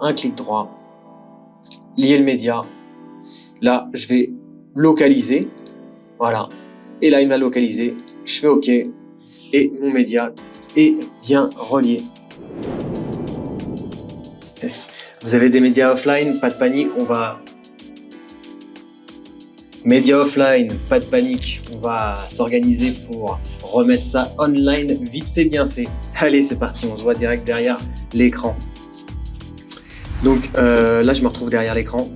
un clic droit, lier le média. Là, je vais localiser. Voilà. Et là, il m'a localisé. Je fais OK. Et mon média est bien relié. Vous avez des médias offline, pas de panique, Médias offline, pas de panique, on va s'organiser pour remettre ça online vite fait, bien fait. Allez, c'est parti, on se voit direct derrière l'écran. Donc là, je me retrouve derrière l'écran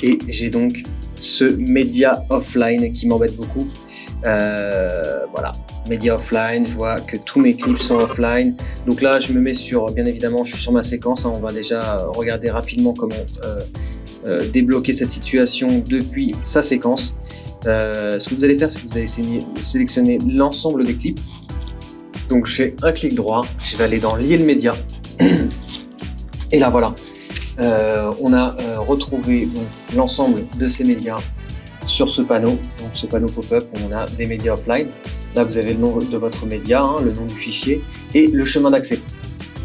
et j'ai donc ce média offline qui m'embête beaucoup. Voilà, média offline, je vois que tous mes clips sont offline. Donc là, je me mets sur, bien évidemment, je suis sur ma séquence. On va déjà regarder rapidement comment débloquer cette situation depuis sa séquence. Ce que vous allez faire, c'est que vous allez sélectionner l'ensemble des clips. Donc je fais un clic droit, je vais aller dans lier le média. Et là, voilà. On a retrouvé l'ensemble de ces médias sur ce panneau, donc ce panneau pop-up où on a des médias offline. Là, vous avez le nom de votre média, hein, le nom du fichier et le chemin d'accès.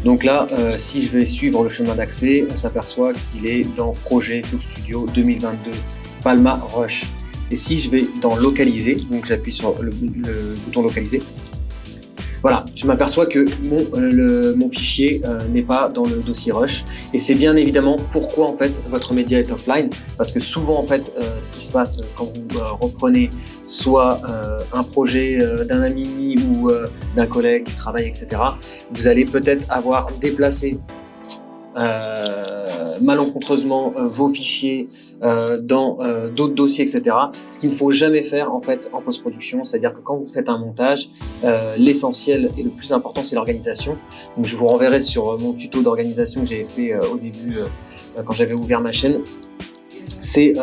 Donc là, si je vais suivre le chemin d'accès, on s'aperçoit qu'il est dans Projet Tube Studio 2022 Palma Rush. Et si je vais dans Localiser, donc j'appuie sur le bouton Localiser, voilà, je m'aperçois que mon fichier n'est pas dans le dossier Rush. Et c'est bien évidemment pourquoi en fait votre média est offline. Parce que souvent en fait, ce qui se passe quand vous reprenez soit un projet d'un ami ou d'un collègue du travail, etc., vous allez peut-être avoir déplacé malencontreusement vos fichiers dans d'autres dossiers, etc. Ce qu'il ne faut jamais faire en fait en post-production, c'est-à-dire que quand vous faites un montage, l'essentiel et le plus important, c'est l'organisation. Donc je vous renverrai sur mon tuto d'organisation que j'avais fait au début quand j'avais ouvert ma chaîne. C'est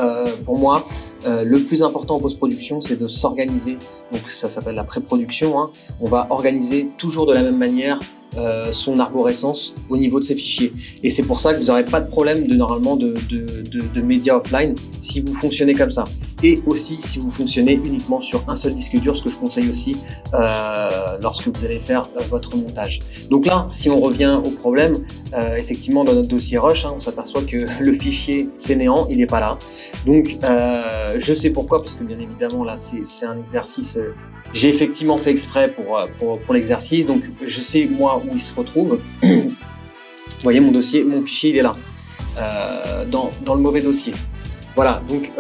pour moi le plus important en post-production, c'est de s'organiser. Donc ça s'appelle la pré-production, hein. On va organiser toujours de la même manière son arborescence au niveau de ses fichiers. Et c'est pour ça que vous n'aurez pas de problème de médias offline si vous fonctionnez comme ça. Et aussi si vous fonctionnez uniquement sur un seul disque dur, ce que je conseille aussi lorsque vous allez faire votre montage. Donc là, si on revient au problème, effectivement dans notre dossier Rush, hein, on s'aperçoit que le fichier c'est néant, il n'est pas là. Donc je sais pourquoi, parce que bien évidemment là c'est un exercice, j'ai effectivement fait exprès pour l'exercice, donc je sais moi où il se retrouve. Vous voyez mon fichier il est là, dans le mauvais dossier. Voilà, donc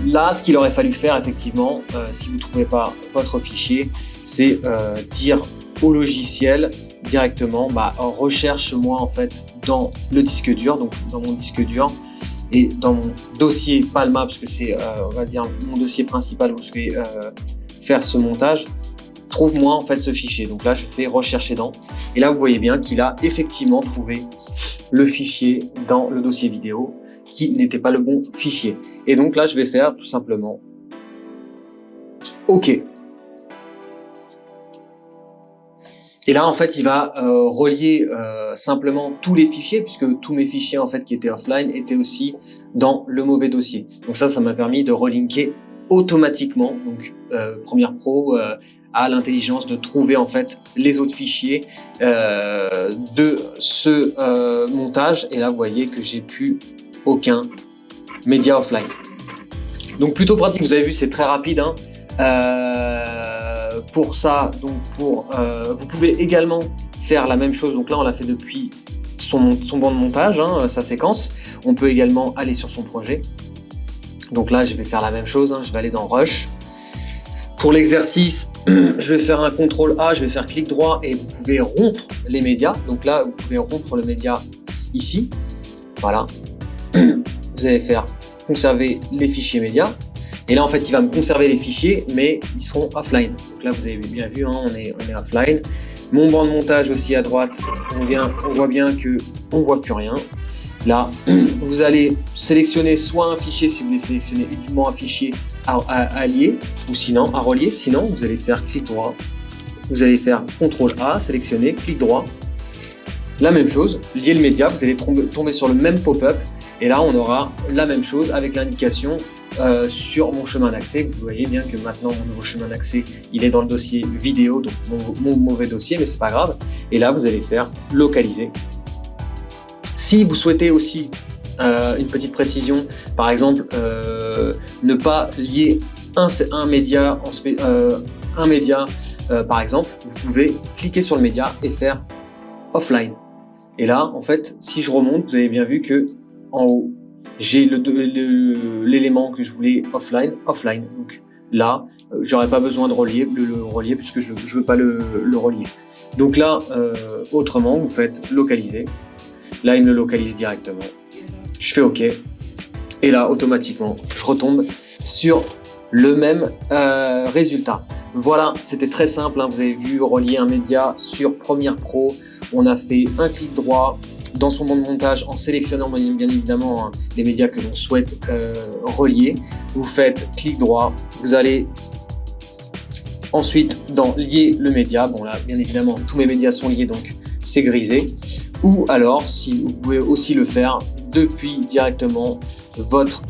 là ce qu'il aurait fallu faire effectivement, si vous ne trouvez pas votre fichier, c'est dire au logiciel directement, recherche-moi en fait dans le disque dur, donc dans mon disque dur, et dans mon dossier Palma, parce que c'est on va dire mon dossier principal où je vais faire ce montage, trouve-moi en fait ce fichier. Donc là je fais rechercher dans, et là vous voyez bien qu'il a effectivement trouvé le fichier dans le dossier vidéo qui n'était pas le bon fichier. Et donc là je vais faire tout simplement OK. Et là, en fait, il va relier simplement tous les fichiers, puisque tous mes fichiers en fait qui étaient offline étaient aussi dans le mauvais dossier. Donc ça m'a permis de relinker automatiquement. Donc Premiere Pro a l'intelligence de trouver en fait les autres fichiers de ce montage. Et là, vous voyez que j'ai plus aucun média offline. Donc plutôt pratique. Vous avez vu, c'est très rapide, hein. Pour ça, donc vous pouvez également faire la même chose. Donc là, on l'a fait depuis son banc de montage, hein, sa séquence. On peut également aller sur son projet. Donc là, je vais faire la même chose, hein, je vais aller dans Rush. Pour l'exercice, je vais faire un CTRL A, je vais faire clic droit et vous pouvez rompre les médias. Donc là, vous pouvez rompre le média ici. Voilà. Vous allez faire conserver les fichiers médias. Et là, en fait, il va me conserver les fichiers, mais ils seront offline. Donc là, vous avez bien vu, hein, on est offline. Mon banc de montage aussi à droite, on voit bien que on voit plus rien. Là, vous allez sélectionner soit un fichier, si vous voulez sélectionner uniquement un fichier à lier, ou sinon à relier. Sinon, vous allez faire clic droit. Vous allez faire CTRL A, sélectionner, clic droit. La même chose, lier le média, vous allez tomber sur le même pop-up. Et là, on aura la même chose avec l'indication sur mon chemin d'accès. Vous voyez bien que maintenant mon nouveau chemin d'accès il est dans le dossier vidéo, donc mon mauvais dossier, mais c'est pas grave. Et là vous allez faire localiser Si vous souhaitez aussi une petite précision, par exemple, ne pas lier un média, par exemple, vous pouvez cliquer sur le média et faire offline. Et là, en fait, si je remonte, vous avez bien vu que en haut, j'ai l'élément que je voulais offline. Donc là, j'aurais pas besoin de le relier puisque je veux pas le relier. Donc là, autrement, vous faites localiser. Là, il me le localise directement. Je fais OK. Et là, automatiquement, je retombe sur le même résultat. Voilà, c'était très simple. Hein. Vous avez vu, relier un média sur Premiere Pro. On a fait un clic droit dans son banc de montage en sélectionnant bien évidemment les médias que l'on souhaite relier. Vous faites clic droit. Vous allez ensuite dans lier le média. Bon là, bien évidemment, tous mes médias sont liés, donc c'est grisé. Ou alors, si vous pouvez aussi le faire depuis directement votre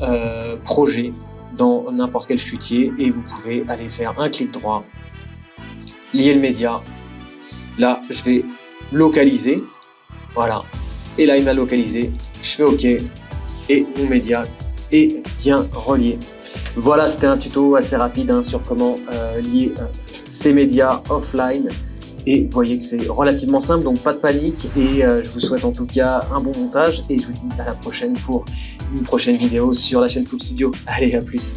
projet dans n'importe quel chutier et vous pouvez aller faire un clic droit, lier le média. Là, je vais localiser. Voilà. Et là, il m'a localisé. Je fais OK et mon média est bien relié. Voilà, c'était un tuto assez rapide hein, sur comment lier ces médias offline. Et vous voyez que c'est relativement simple, donc pas de panique. Et je vous souhaite en tout cas un bon montage. Et je vous dis à la prochaine pour une prochaine vidéo sur la chaîne Full Studio. Allez, à plus.